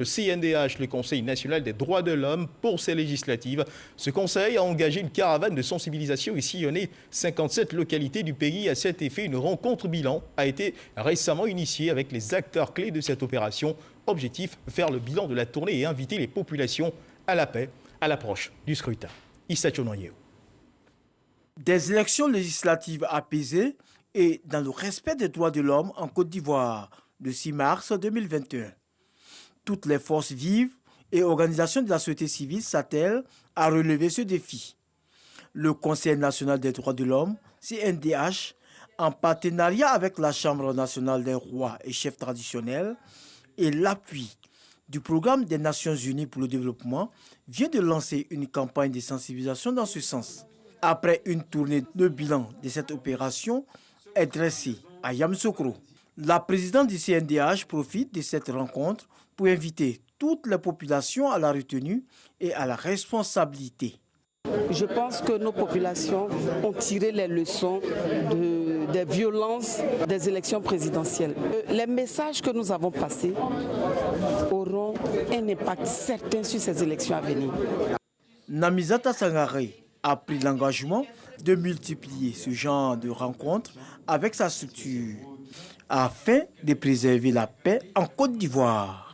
Le CNDH, le Conseil national des droits de l'homme, pour ces législatives. Ce conseil a engagé une caravane de sensibilisation et sillonné 57 localités du pays. À cet effet, une rencontre bilan a été récemment initiée avec les acteurs clés de cette opération. Objectif, faire le bilan de la tournée et inviter les populations à la paix à l'approche du scrutin. Issa Tchonoyeo. Des élections législatives apaisées et dans le respect des droits de l'homme en Côte d'Ivoire, le 6 mars 2021. Toutes les forces vives et organisations de la société civile s'attellent à relever ce défi. Le Conseil national des droits de l'homme, CNDH, en partenariat avec la Chambre nationale des rois et chefs traditionnels et l'appui du Programme des Nations unies pour le développement, vient de lancer une campagne de sensibilisation dans ce sens. Après une tournée de bilan de cette opération est dressée à Yamoussoukro. La présidente du CNDH profite de cette rencontre pour inviter toutes les populations à la retenue et à la responsabilité. Je pense que nos populations ont tiré les leçons des violences des élections présidentielles. Les messages que nous avons passés auront un impact certain sur ces élections à venir. Namizata Sangaré a pris l'engagement de multiplier ce genre de rencontres avec sa structure afin de préserver la paix en Côte d'Ivoire.